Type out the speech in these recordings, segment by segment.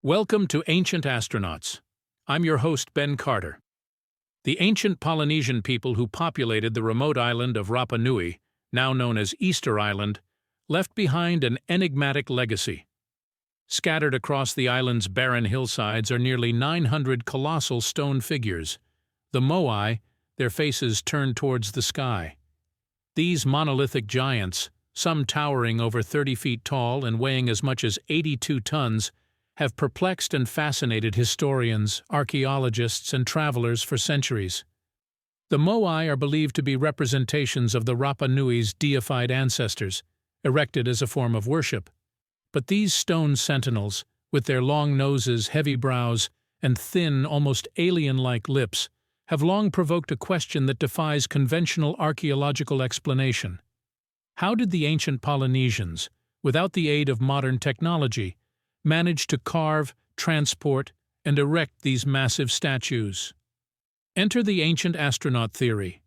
Welcome to Ancient Astronauts. I'm your host, Ben Carter. The ancient Polynesian people who populated the remote island of Rapa Nui, now known as Easter Island, left behind an enigmatic legacy. Scattered across the island's barren hillsides are nearly 900 colossal stone figures. The Moai, their faces turned towards the sky. These monolithic giants, some towering over 30 feet tall and weighing as much as 82 tons, have perplexed and fascinated historians, archaeologists, and travelers for centuries. The Moai are believed to be representations of the Rapa Nui's deified ancestors, erected as a form of worship. But these stone sentinels, with their long noses, heavy brows, and thin, almost alien-like lips, have long provoked a question that defies conventional archaeological explanation. How did the ancient Polynesians, without the aid of modern technology, manage to carve, transport, and erect these massive statues? Enter the ancient astronaut theory.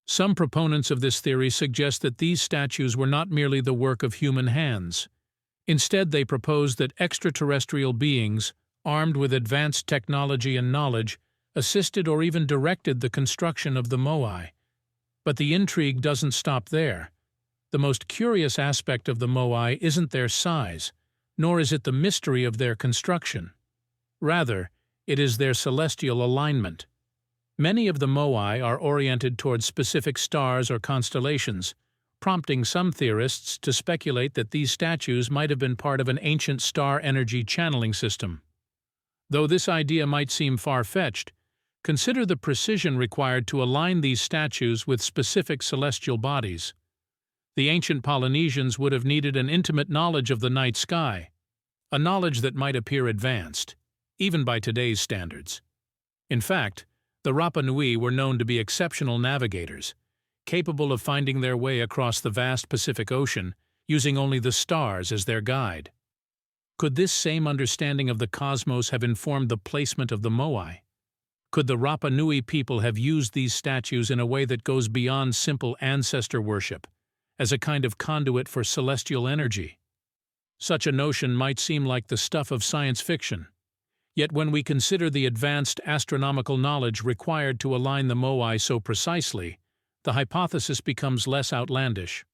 Some proponents of this theory suggest that these statues were not merely the work of human hands. Instead, they propose that extraterrestrial beings, armed with advanced technology and knowledge, assisted or even directed the construction of the Moai. But the intrigue doesn't stop there. The most curious aspect of the Moai isn't their size, nor is it the mystery of their construction. Rather, it is their celestial alignment. Many of the Moai are oriented towards specific stars or constellations, prompting some theorists to speculate that these statues might have been part of an ancient star energy channeling system. Though this idea might seem far-fetched, consider the precision required to align these statues with specific celestial bodies. The ancient Polynesians would have needed an intimate knowledge of the night sky, a knowledge that might appear advanced, even by today's standards. In fact, the Rapa Nui were known to be exceptional navigators, capable of finding their way across the vast Pacific Ocean using only the stars as their guide. Could this same understanding of the cosmos have informed the placement of the Moai? Could the Rapa Nui people have used these statues in a way that goes beyond simple ancestor worship, as a kind of conduit for celestial energy? Such a notion might seem like the stuff of science fiction. Yet when we consider the advanced astronomical knowledge required to align the Moai so precisely, the hypothesis becomes less outlandish.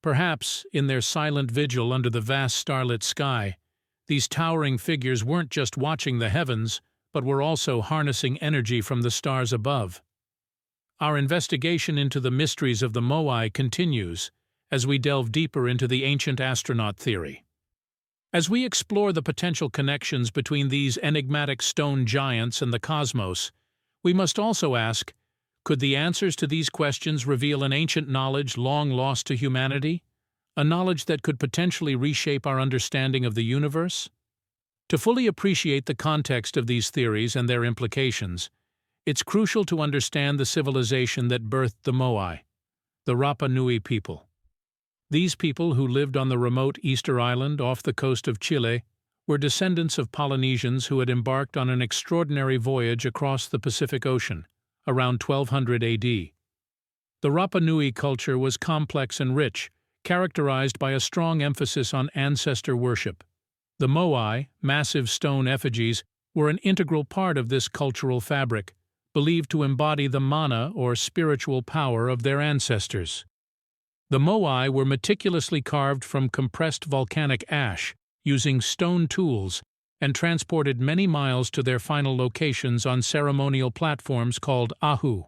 Perhaps, in their silent vigil under the vast starlit sky, these towering figures weren't just watching the heavens, but were also harnessing energy from the stars above. Our investigation into the mysteries of the Moai continues as we delve deeper into the ancient astronaut theory. As we explore the potential connections between these enigmatic stone giants and the cosmos, we must also ask, could the answers to these questions reveal an ancient knowledge long lost to humanity? A knowledge that could potentially reshape our understanding of the universe? To fully appreciate the context of these theories and their implications, it's crucial to understand the civilization that birthed the Moai, the Rapa Nui people. These people, who lived on the remote Easter Island off the coast of Chile, were descendants of Polynesians who had embarked on an extraordinary voyage across the Pacific Ocean, around 1200 AD. The Rapa Nui culture was complex and rich, characterized by a strong emphasis on ancestor worship. The Moai, massive stone effigies, were an integral part of this cultural fabric, believed to embody the mana or spiritual power of their ancestors. The Moai were meticulously carved from compressed volcanic ash, using stone tools, and transported many miles to their final locations on ceremonial platforms called ahu.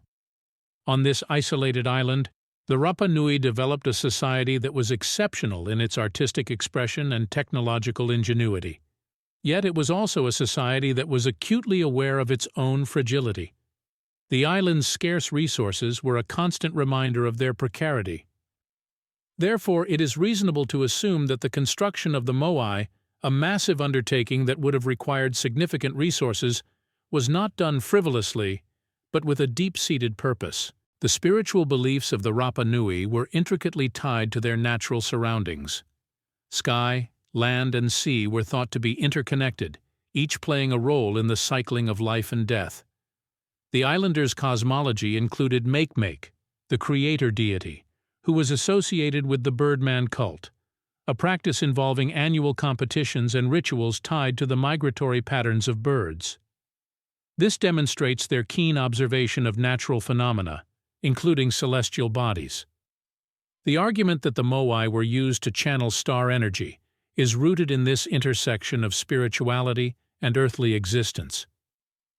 On this isolated island, the Rapa Nui developed a society that was exceptional in its artistic expression and technological ingenuity. Yet it was also a society that was acutely aware of its own fragility. The island's scarce resources were a constant reminder of their precarity. Therefore, it is reasonable to assume that the construction of the Moai, a massive undertaking that would have required significant resources, was not done frivolously, but with a deep-seated purpose. The spiritual beliefs of the Rapa Nui were intricately tied to their natural surroundings. Sky, land, and sea were thought to be interconnected, each playing a role in the cycling of life and death. The islanders' cosmology included Make, the creator deity, who was associated with the Birdman cult, a practice involving annual competitions and rituals tied to the migratory patterns of birds. This demonstrates their keen observation of natural phenomena, including celestial bodies. The argument that the Moai were used to channel star energy is rooted in this intersection of spirituality and earthly existence.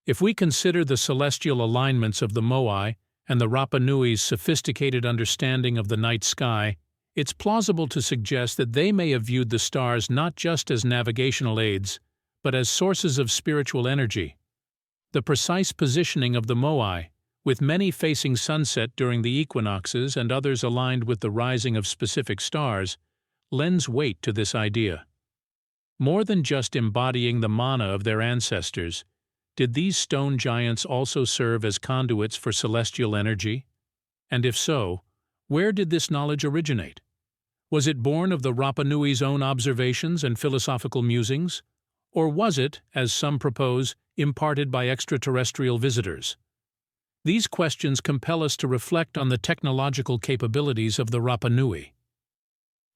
If we consider the celestial alignments of the Moai and the Rapa Nui's sophisticated understanding of the night sky, it's plausible to suggest that they may have viewed the stars not just as navigational aids, but as sources of spiritual energy. The precise positioning of the Moai, with many facing sunset during the equinoxes and others aligned with the rising of specific stars, lends weight to this idea. More than just embodying the mana of their ancestors, did these stone giants also serve as conduits for celestial energy? And if so, where did this knowledge originate? Was it born of the Rapa Nui's own observations and philosophical musings? Or was it, as some propose, imparted by extraterrestrial visitors? These questions compel us to reflect on the technological capabilities of the Rapa Nui.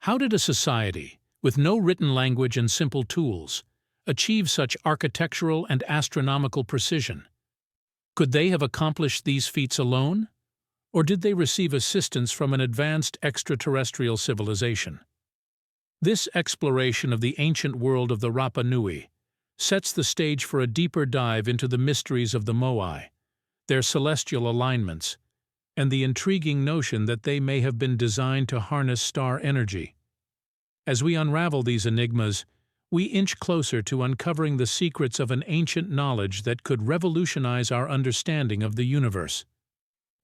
How did a society, with no written language and simple tools, achieve such architectural and astronomical precision? Could they have accomplished these feats alone? Or did they receive assistance from an advanced extraterrestrial civilization? This exploration of the ancient world of the Rapa Nui sets the stage for a deeper dive into the mysteries of the Moai, their celestial alignments, and the intriguing notion that they may have been designed to harness star energy. As we unravel these enigmas, we inch closer to uncovering the secrets of an ancient knowledge that could revolutionize our understanding of the universe.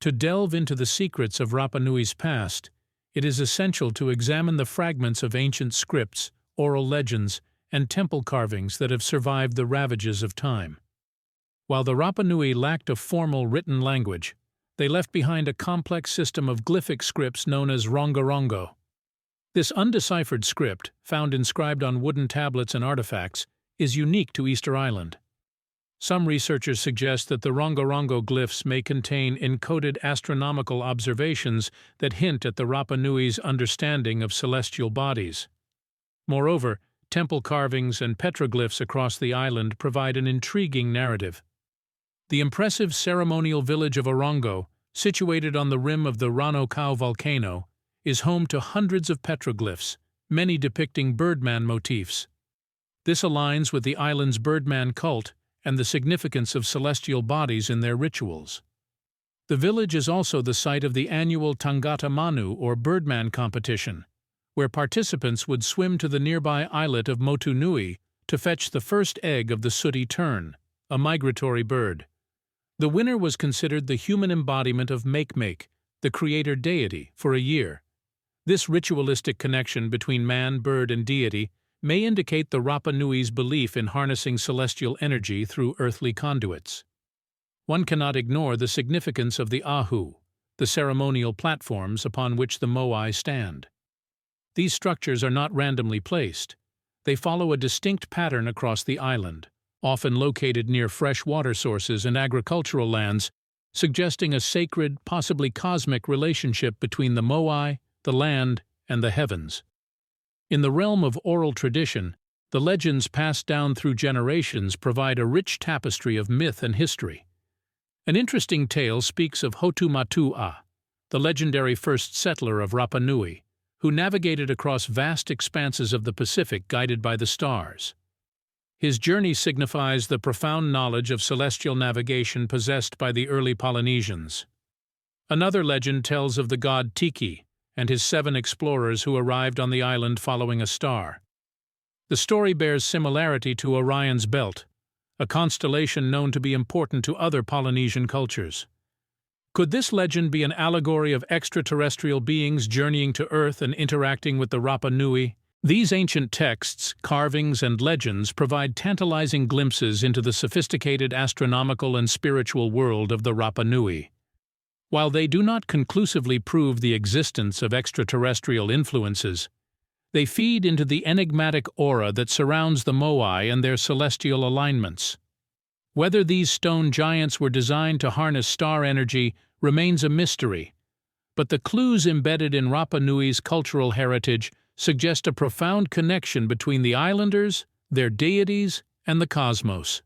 To delve into the secrets of Rapa Nui's past, it is essential to examine the fragments of ancient scripts, oral legends, and temple carvings that have survived the ravages of time. While the Rapa Nui lacked a formal written language, they left behind a complex system of glyphic scripts known as rongorongo. This undeciphered script, found inscribed on wooden tablets and artifacts, is unique to Easter Island. Some researchers suggest that the rongorongo glyphs may contain encoded astronomical observations that hint at the Rapa Nui's understanding of celestial bodies. Moreover, temple carvings and petroglyphs across the island provide an intriguing narrative. The impressive ceremonial village of Orongo, situated on the rim of the Ranokau volcano, is home to hundreds of petroglyphs, many depicting birdman motifs. This aligns with the island's birdman cult and the significance of celestial bodies in their rituals. The village is also the site of the annual Tangata Manu or birdman competition, where participants would swim to the nearby islet of Motu Nui to fetch the first egg of the sooty tern, a migratory bird. The winner was considered the human embodiment of Make, the creator deity, for a year. This ritualistic connection between man, bird, and deity may indicate the Rapa Nui's belief in harnessing celestial energy through earthly conduits. One cannot ignore the significance of the ahu, the ceremonial platforms upon which the Moai stand. These structures are not randomly placed. They follow a distinct pattern across the island, often located near fresh water sources and agricultural lands, suggesting a sacred, possibly cosmic relationship between the Moai, the land, and the heavens. In the realm of oral tradition, the legends passed down through generations provide a rich tapestry of myth and history. An interesting tale speaks of Hotumatua, the legendary first settler of Rapa Nui, who navigated across vast expanses of the Pacific guided by the stars. His journey signifies the profound knowledge of celestial navigation possessed by the early Polynesians. Another legend tells of the god Tiki and his 7 explorers who arrived on the island following a star. The story bears similarity to Orion's Belt, a constellation known to be important to other Polynesian cultures. Could this legend be an allegory of extraterrestrial beings journeying to Earth and interacting with the Rapa Nui? These ancient texts, carvings, and legends provide tantalizing glimpses into the sophisticated astronomical and spiritual world of the Rapa Nui. While they do not conclusively prove the existence of extraterrestrial influences, they feed into the enigmatic aura that surrounds the Moai and their celestial alignments. Whether these stone giants were designed to harness star energy remains a mystery, but the clues embedded in Rapa Nui's cultural heritage suggest a profound connection between the islanders, their deities, and the cosmos.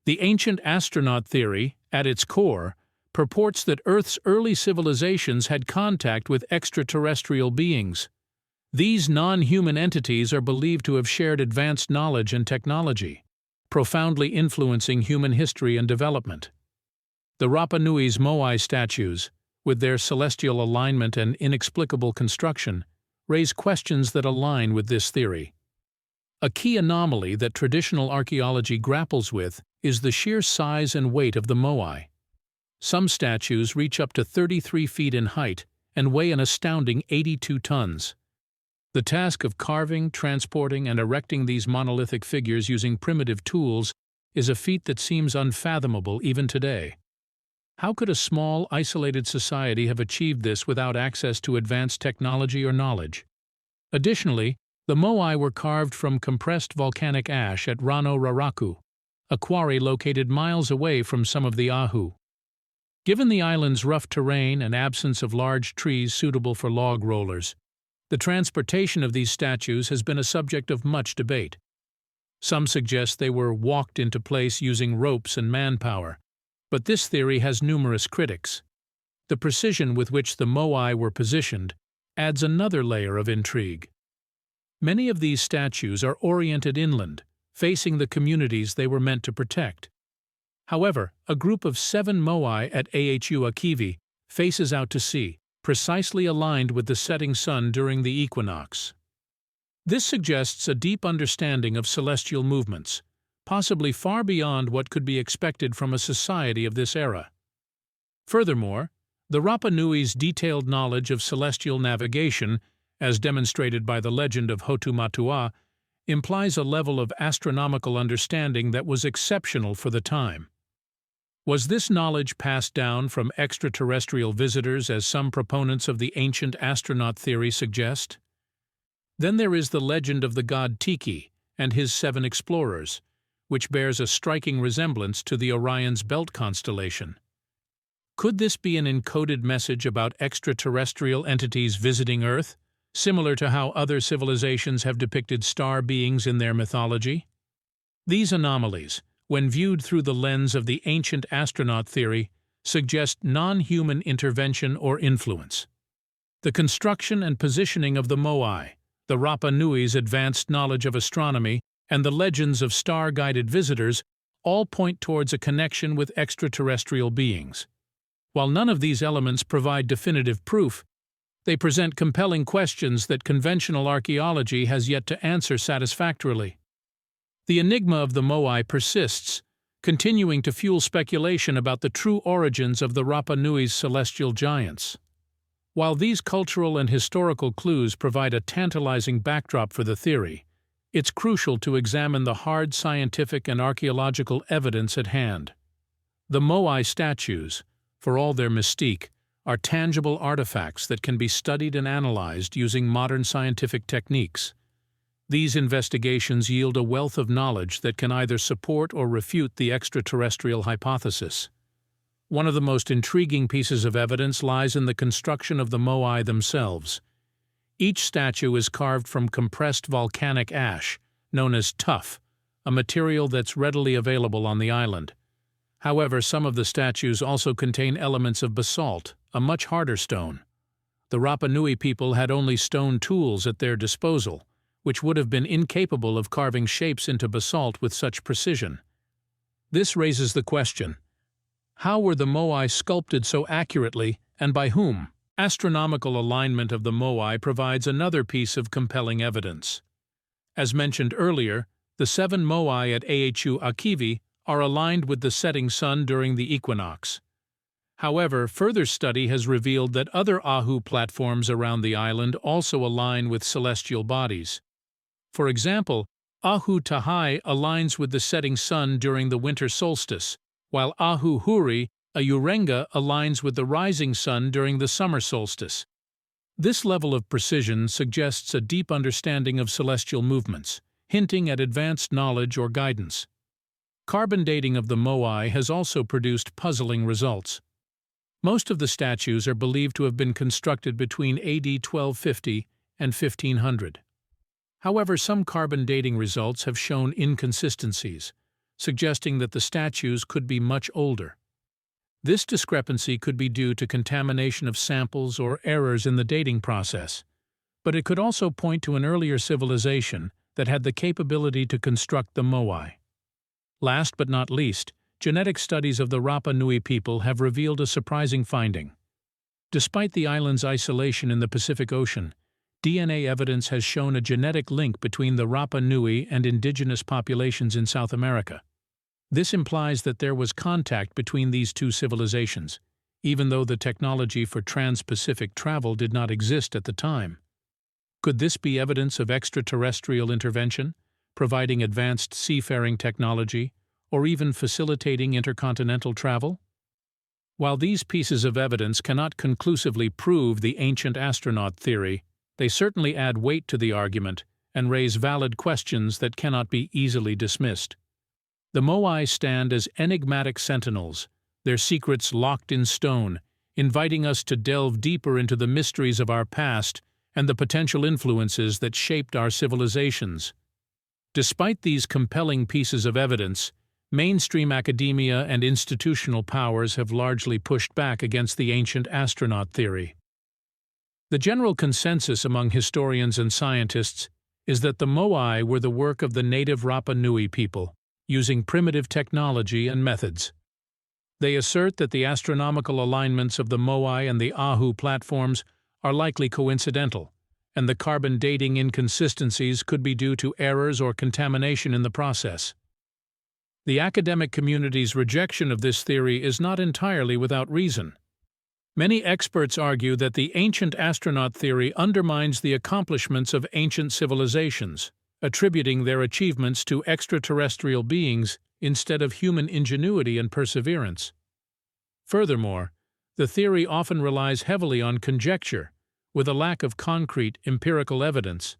The ancient astronaut theory, at its core, purports that Earth's early civilizations had contact with extraterrestrial beings. These non-human entities are believed to have shared advanced knowledge and technology, profoundly influencing human history and development. The Rapa Nui's Moai statues, with their celestial alignment and inexplicable construction, raise questions that align with this theory. A key anomaly that traditional archaeology grapples with is the sheer size and weight of the Moai. Some statues reach up to 33 feet in height and weigh an astounding 82 tons. The task of carving, transporting, and erecting these monolithic figures using primitive tools is a feat that seems unfathomable even today. How could a small, isolated society have achieved this without access to advanced technology or knowledge? Additionally, the Moai were carved from compressed volcanic ash at Rano Raraku, a quarry located miles away from some of the Ahu. Given the island's rough terrain and absence of large trees suitable for log rollers, the transportation of these statues has been a subject of much debate. Some suggest they were walked into place using ropes and manpower, but this theory has numerous critics. The precision with which the Moai were positioned adds another layer of intrigue. Many of these statues are oriented inland, facing the communities they were meant to protect. However, a group of 7 Moai at Ahu Akivi faces out to sea, precisely aligned with the setting sun during the equinox. This suggests a deep understanding of celestial movements, possibly far beyond what could be expected from a society of this era. Furthermore, the Rapa Nui's detailed knowledge of celestial navigation, as demonstrated by the legend of Hotumatua, implies a level of astronomical understanding that was exceptional for the time. Was this knowledge passed down from extraterrestrial visitors, as some proponents of the ancient astronaut theory suggest? Then there is the legend of the god Tiki and his 7 explorers, which bears a striking resemblance to the Orion's Belt constellation. Could this be an encoded message about extraterrestrial entities visiting Earth, similar to how other civilizations have depicted star beings in their mythology? These anomalies, when viewed through the lens of the ancient astronaut theory, suggest non-human intervention or influence. The construction and positioning of the Moai, the Rapa Nui's advanced knowledge of astronomy, and the legends of star-guided visitors all point towards a connection with extraterrestrial beings. While none of these elements provide definitive proof, they present compelling questions that conventional archaeology has yet to answer satisfactorily. The enigma of the Moai persists, continuing to fuel speculation about the true origins of the Rapa Nui's celestial giants. While these cultural and historical clues provide a tantalizing backdrop for the theory, it's crucial to examine the hard scientific and archaeological evidence at hand. The Moai statues, for all their mystique, are tangible artifacts that can be studied and analyzed using modern scientific techniques. These investigations yield a wealth of knowledge that can either support or refute the extraterrestrial hypothesis. One of the most intriguing pieces of evidence lies in the construction of the Moai themselves. Each statue is carved from compressed volcanic ash, known as tuff, a material that's readily available on the island. However, some of the statues also contain elements of basalt, a much harder stone. The Rapa Nui people had only stone tools at their disposal, which would have been incapable of carving shapes into basalt with such precision. This raises the question: how were the Moai sculpted so accurately, and by whom? Astronomical alignment of the Moai provides another piece of compelling evidence. As mentioned earlier, the 7 Moai at Ahu Akivi are aligned with the setting sun during the equinox. However, further study has revealed that other Ahu platforms around the island also align with celestial bodies. For example, Ahu Tahai aligns with the setting sun during the winter solstice, while Ahu Huri, a Urenga, aligns with the rising sun during the summer solstice. This level of precision suggests a deep understanding of celestial movements, hinting at advanced knowledge or guidance. Carbon dating of the Moai has also produced puzzling results. Most of the statues are believed to have been constructed between AD 1250 and 1500. However, some carbon dating results have shown inconsistencies, suggesting that the statues could be much older. This discrepancy could be due to contamination of samples or errors in the dating process, but it could also point to an earlier civilization that had the capability to construct the Moai. Last but not least, genetic studies of the Rapa Nui people have revealed a surprising finding. Despite the island's isolation in the Pacific Ocean, DNA evidence has shown a genetic link between the Rapa Nui and indigenous populations in South America. This implies that there was contact between these two civilizations, even though the technology for trans-Pacific travel did not exist at the time. Could this be evidence of extraterrestrial intervention, providing advanced seafaring technology, or even facilitating intercontinental travel? While these pieces of evidence cannot conclusively prove the ancient astronaut theory, they certainly add weight to the argument and raise valid questions that cannot be easily dismissed. The Moai stand as enigmatic sentinels, their secrets locked in stone, inviting us to delve deeper into the mysteries of our past and the potential influences that shaped our civilizations. Despite these compelling pieces of evidence, mainstream academia and institutional powers have largely pushed back against the ancient astronaut theory. The general consensus among historians and scientists is that the Moai were the work of the native Rapa Nui people, using primitive technology and methods. They assert that the astronomical alignments of the Moai and the Ahu platforms are likely coincidental, and the carbon dating inconsistencies could be due to errors or contamination in the process. The academic community's rejection of this theory is not entirely without reason. Many experts argue that the ancient astronaut theory undermines the accomplishments of ancient civilizations, attributing their achievements to extraterrestrial beings instead of human ingenuity and perseverance. Furthermore, the theory often relies heavily on conjecture, with a lack of concrete, empirical evidence.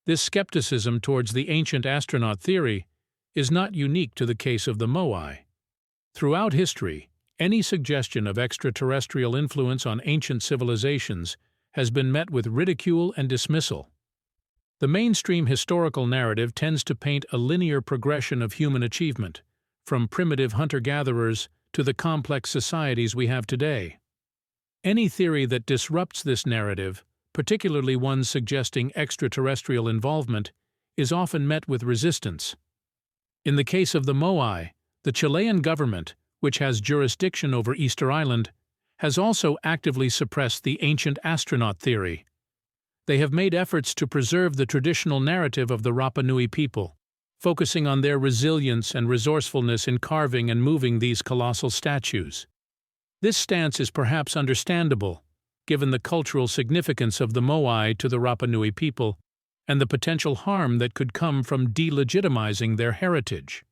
This skepticism towards the ancient astronaut theory is not unique to the case of the Moai. Throughout history, any suggestion of extraterrestrial influence on ancient civilizations has been met with ridicule and dismissal. The mainstream historical narrative tends to paint a linear progression of human achievement, from primitive hunter-gatherers to the complex societies we have today. Any theory that disrupts this narrative, particularly ones suggesting extraterrestrial involvement, is often met with resistance. In the case of the Moai, the Chilean government, which has jurisdiction over Easter Island, has also actively suppressed the ancient astronaut theory. They have made efforts to preserve the traditional narrative of the Rapa Nui people, focusing on their resilience and resourcefulness in carving and moving these colossal statues. This stance is perhaps understandable, given the cultural significance of the Moai to the Rapa Nui people and the potential harm that could come from delegitimizing their heritage.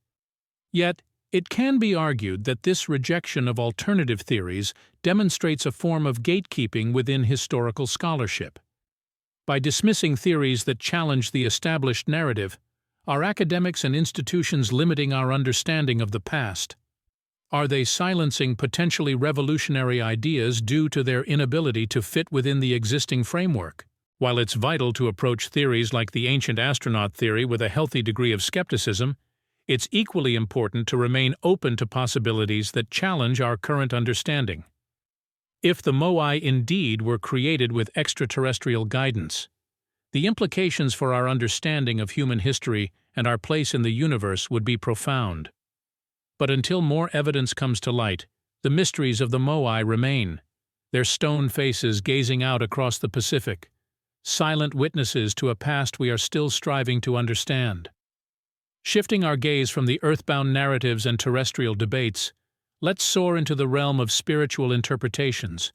Yet, it can be argued that this rejection of alternative theories demonstrates a form of gatekeeping within historical scholarship. By dismissing theories that challenge the established narrative, are academics and institutions limiting our understanding of the past? Are they silencing potentially revolutionary ideas due to their inability to fit within the existing framework? While it's vital to approach theories like the ancient astronaut theory with a healthy degree of skepticism, it's equally important to remain open to possibilities that challenge our current understanding. If the Moai indeed were created with extraterrestrial guidance, the implications for our understanding of human history and our place in the universe would be profound. But until more evidence comes to light, the mysteries of the Moai remain, their stone faces gazing out across the Pacific, silent witnesses to a past we are still striving to understand. Shifting our gaze from the earthbound narratives and terrestrial debates, let's soar into the realm of spiritual interpretations,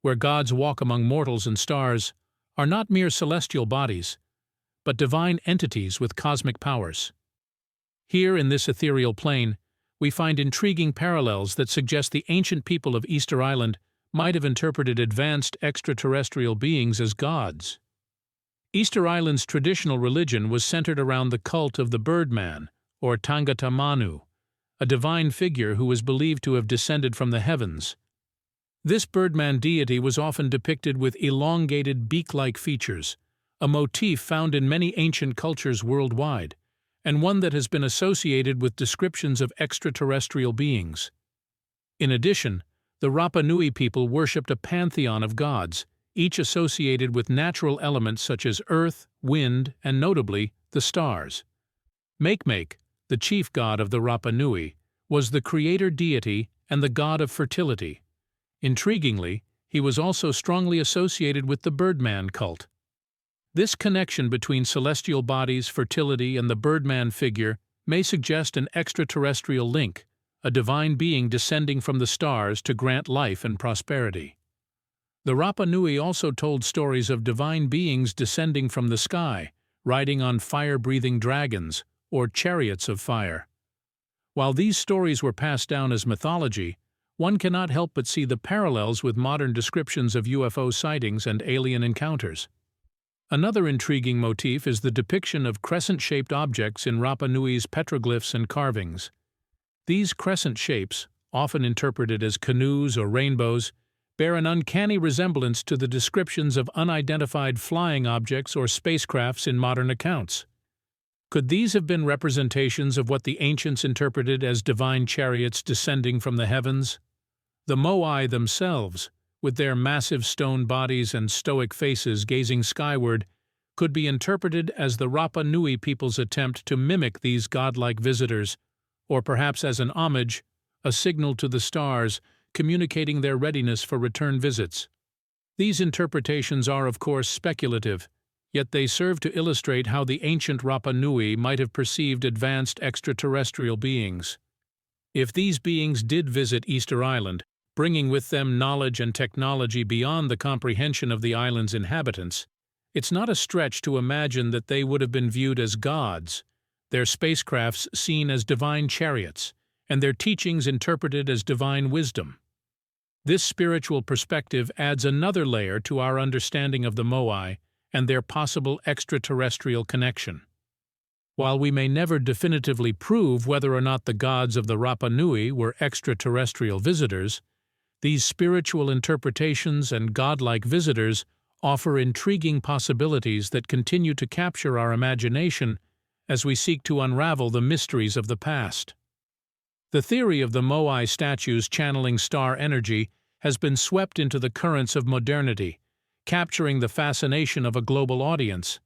where God's walk among mortals and stars are not mere celestial bodies, but divine entities with cosmic powers. Here in this ethereal plane, we find intriguing parallels that suggest the ancient people of Easter Island might have interpreted advanced extraterrestrial beings as gods. Easter Island's traditional religion was centered around the cult of the Birdman, or Tangata Manu, a divine figure who was believed to have descended from the heavens. This Birdman deity was often depicted with elongated beak-like features, a motif found in many ancient cultures worldwide, and one that has been associated with descriptions of extraterrestrial beings. In addition, the Rapa Nui people worshipped a pantheon of gods, each associated with natural elements such as earth, wind, and notably, the stars. Makemake, the chief god of the Rapa Nui, was the creator deity and the god of fertility. Intriguingly, he was also strongly associated with the Birdman cult. This connection between celestial bodies, fertility, and the Birdman figure may suggest an extraterrestrial link, a divine being descending from the stars to grant life and prosperity. The Rapa Nui also told stories of divine beings descending from the sky, riding on fire-breathing dragons, or chariots of fire. While these stories were passed down as mythology, one cannot help but see the parallels with modern descriptions of UFO sightings and alien encounters. Another intriguing motif is the depiction of crescent-shaped objects in Rapa Nui's petroglyphs and carvings. These crescent shapes, often interpreted as canoes or rainbows, bear an uncanny resemblance to the descriptions of unidentified flying objects or spacecrafts in modern accounts. Could these have been representations of what the ancients interpreted as divine chariots descending from the heavens? The Moai themselves, with their massive stone bodies and stoic faces gazing skyward, could be interpreted as the Rapa Nui people's attempt to mimic these godlike visitors, or perhaps as an homage, a signal to the stars, communicating their readiness for return visits. These interpretations are, of course, speculative, yet they serve to illustrate how the ancient Rapa Nui might have perceived advanced extraterrestrial beings. If these beings did visit Easter Island, bringing with them knowledge and technology beyond the comprehension of the island's inhabitants, it's not a stretch to imagine that they would have been viewed as gods, their spacecrafts seen as divine chariots, and their teachings interpreted as divine wisdom. This spiritual perspective adds another layer to our understanding of the Moai and their possible extraterrestrial connection. While we may never definitively prove whether or not the gods of the Rapa Nui were extraterrestrial visitors, these spiritual interpretations and godlike visitors offer intriguing possibilities that continue to capture our imagination as we seek to unravel the mysteries of the past. The theory of the Moai statues channeling star energy has been swept into the currents of modernity, capturing the fascination of a global audience.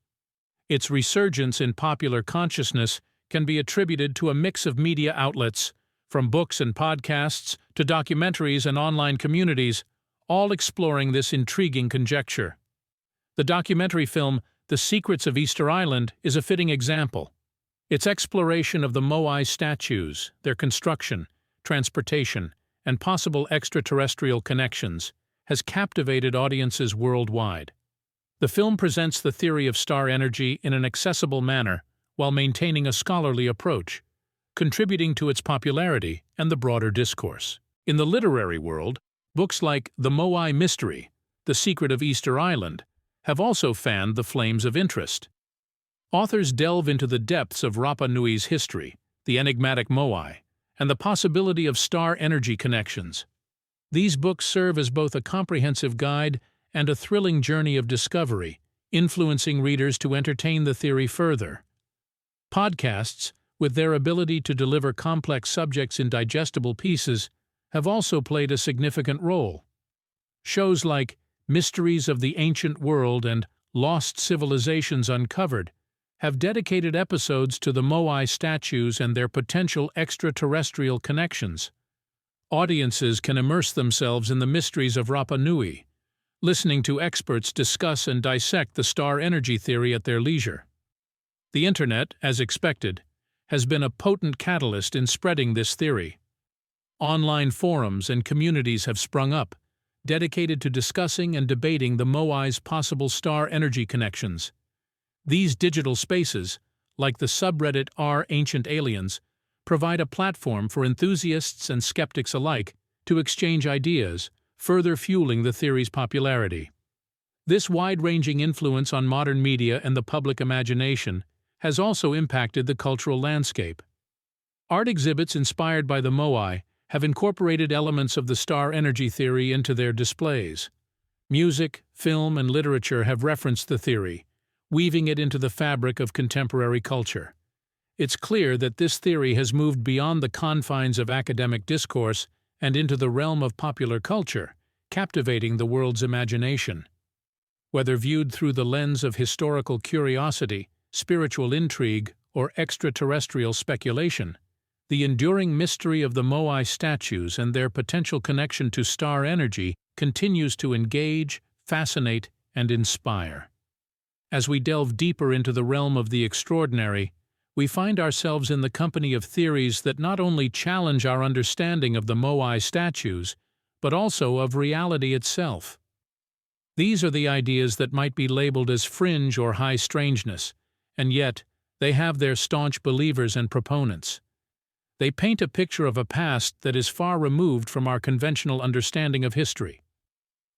Its resurgence in popular consciousness can be attributed to a mix of media outlets, from books and podcasts to documentaries and online communities, all exploring this intriguing conjecture. The documentary film The Secrets of Easter Island is a fitting example. Its exploration of the Moai statues, their construction, transportation, and possible extraterrestrial connections has captivated audiences worldwide. The film presents the theory of star energy in an accessible manner while maintaining a scholarly approach, contributing to its popularity and the broader discourse. In the literary world, books like The Moai Mystery, The Secret of Easter Island, have also fanned the flames of interest. Authors delve into the depths of Rapa Nui's history, the enigmatic Moai, and the possibility of star energy connections. These books serve as both a comprehensive guide and a thrilling journey of discovery, influencing readers to entertain the theory further. Podcasts, with their ability to deliver complex subjects in digestible pieces, have also played a significant role. Shows like Mysteries of the Ancient World and Lost Civilizations Uncovered have dedicated episodes to the Moai statues and their potential extraterrestrial connections. Audiences can immerse themselves in the mysteries of Rapa Nui, listening to experts discuss and dissect the star energy theory at their leisure. The Internet, as expected, has been a potent catalyst in spreading this theory. Online forums and communities have sprung up, dedicated to discussing and debating the Moai's possible star energy connections. These digital spaces, like the subreddit r/Ancient Aliens, provide a platform for enthusiasts and skeptics alike to exchange ideas, further fueling the theory's popularity. This wide-ranging influence on modern media and the public imagination has also impacted the cultural landscape. Art exhibits inspired by the Moai have incorporated elements of the star energy theory into their displays. Music, film, and literature have referenced the theory, weaving it into the fabric of contemporary culture. It's clear that this theory has moved beyond the confines of academic discourse and into the realm of popular culture, captivating the world's imagination. Whether viewed through the lens of historical curiosity, spiritual intrigue, or extraterrestrial speculation, the enduring mystery of the Moai statues and their potential connection to star energy continues to engage, fascinate, and inspire. As we delve deeper into the realm of the extraordinary, we find ourselves in the company of theories that not only challenge our understanding of the Moai statues, but also of reality itself. These are the ideas that might be labeled as fringe or high strangeness, and yet they have their staunch believers and proponents. They paint a picture of a past that is far removed from our conventional understanding of history.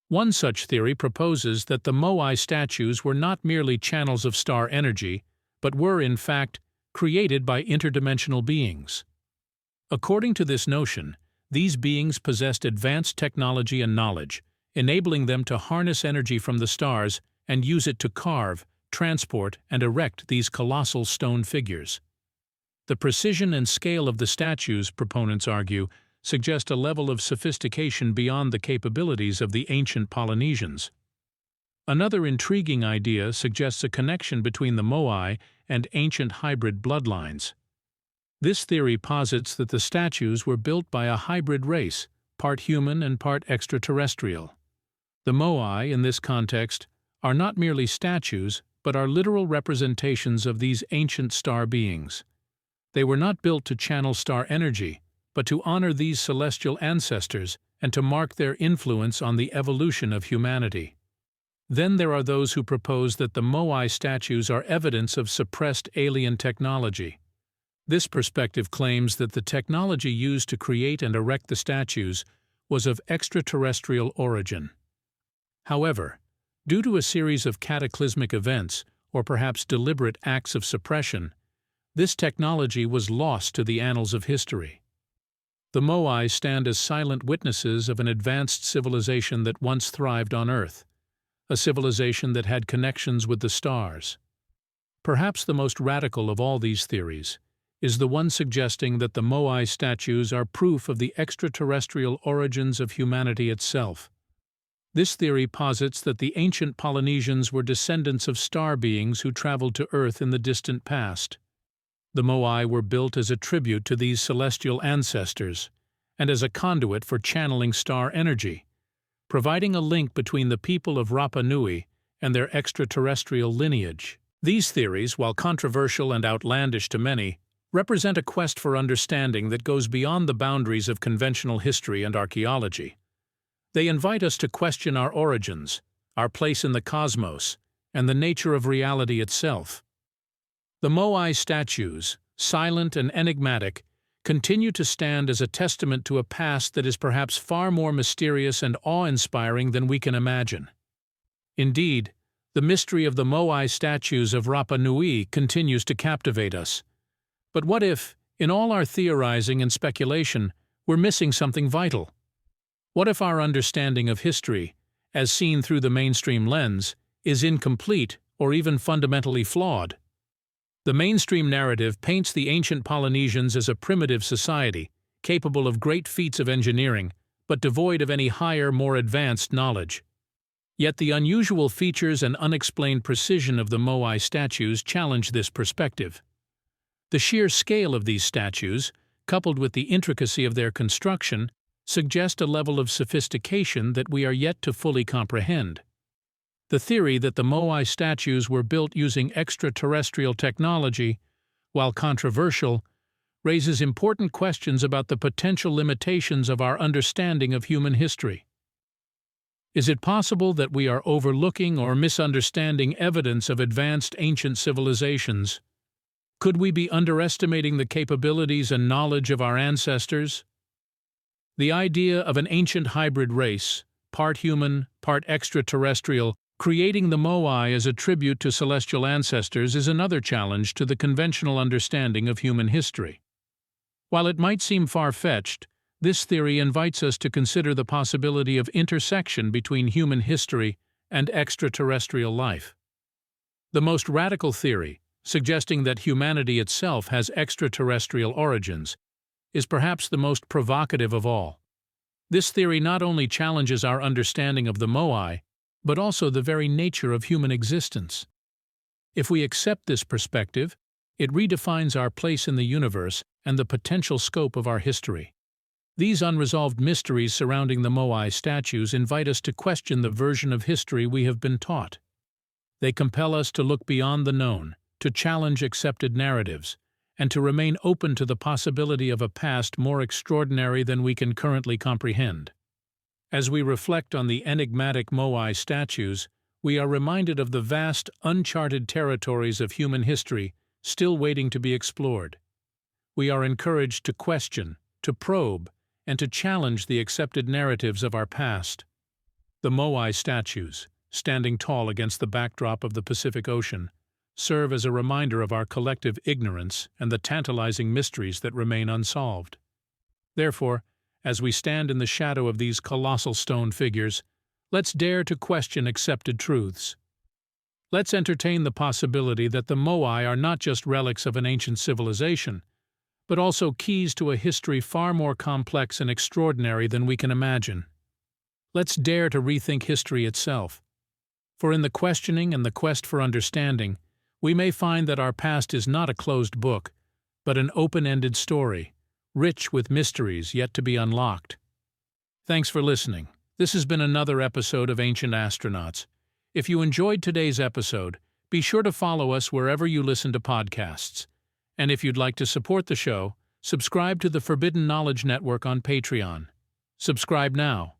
One such theory proposes that the Moai statues were not merely channels of star energy, but were, in fact, created by interdimensional beings. According to this notion, these beings possessed advanced technology and knowledge, enabling them to harness energy from the stars and use it to carve, transport, and erect these colossal stone figures. The precision and scale of the statues, proponents argue, suggest a level of sophistication beyond the capabilities of the ancient Polynesians. Another intriguing idea suggests a connection between the Moai and ancient hybrid bloodlines. This theory posits that the statues were built by a hybrid race, part human and part extraterrestrial. The Moai, in this context, are not merely statues, but are literal representations of these ancient star beings. They were not built to channel star energy, but to honor these celestial ancestors and to mark their influence on the evolution of humanity. Then there are those who propose that the Moai statues are evidence of suppressed alien technology. This perspective claims that the technology used to create and erect the statues was of extraterrestrial origin. However, due to a series of cataclysmic events, or perhaps deliberate acts of suppression, this technology was lost to the annals of history. The Moai stand as silent witnesses of an advanced civilization that once thrived on Earth, a civilization that had connections with the stars. Perhaps the most radical of all these theories is the one suggesting that the Moai statues are proof of the extraterrestrial origins of humanity itself. This theory posits that the ancient Polynesians were descendants of star beings who traveled to Earth in the distant past. The Moai were built as a tribute to these celestial ancestors and as a conduit for channeling star energy, providing a link between the people of Rapa Nui and their extraterrestrial lineage. These theories, while controversial and outlandish to many, represent a quest for understanding that goes beyond the boundaries of conventional history and archaeology. They invite us to question our origins, our place in the cosmos, and the nature of reality itself. The Moai statues, silent and enigmatic, continue to stand as a testament to a past that is perhaps far more mysterious and awe-inspiring than we can imagine. Indeed, the mystery of the Moai statues of Rapa Nui continues to captivate us. But what if, in all our theorizing and speculation, we're missing something vital? What if our understanding of history, as seen through the mainstream lens, is incomplete or even fundamentally flawed? The mainstream narrative paints the ancient Polynesians as a primitive society, capable of great feats of engineering, but devoid of any higher, more advanced knowledge. Yet the unusual features and unexplained precision of the Moai statues challenge this perspective. The sheer scale of these statues, coupled with the intricacy of their construction, suggest a level of sophistication that we are yet to fully comprehend. The theory that the Moai statues were built using extraterrestrial technology, while controversial, raises important questions about the potential limitations of our understanding of human history. Is it possible that we are overlooking or misunderstanding evidence of advanced ancient civilizations? Could we be underestimating the capabilities and knowledge of our ancestors? The idea of an ancient hybrid race, part human, part extraterrestrial, creating the Moai as a tribute to celestial ancestors is another challenge to the conventional understanding of human history. While it might seem far-fetched, this theory invites us to consider the possibility of intersection between human history and extraterrestrial life. The most radical theory, suggesting that humanity itself has extraterrestrial origins, is perhaps the most provocative of all. This theory not only challenges our understanding of the Moai, but also the very nature of human existence. If we accept this perspective, it redefines our place in the universe and the potential scope of our history. These unresolved mysteries surrounding the Moai statues invite us to question the version of history we have been taught. They compel us to look beyond the known, to challenge accepted narratives, and to remain open to the possibility of a past more extraordinary than we can currently comprehend. As we reflect on the enigmatic Moai statues, we are reminded of the vast, uncharted territories of human history still waiting to be explored. We are encouraged to question, to probe, and to challenge the accepted narratives of our past. The Moai statues, standing tall against the backdrop of the Pacific Ocean, serve as a reminder of our collective ignorance and the tantalizing mysteries that remain unsolved. Therefore, as we stand in the shadow of these colossal stone figures, let's dare to question accepted truths. Let's entertain the possibility that the Moai are not just relics of an ancient civilization, but also keys to a history far more complex and extraordinary than we can imagine. Let's dare to rethink history itself. For in the questioning and the quest for understanding, we may find that our past is not a closed book, but an open-ended story, rich with mysteries yet to be unlocked. Thanks for listening. This has been another episode of Ancient Astronauts. If you enjoyed today's episode, be sure to follow us wherever you listen to podcasts. And if you'd like to support the show, subscribe to the Forbidden Knowledge Network on Patreon. Subscribe now.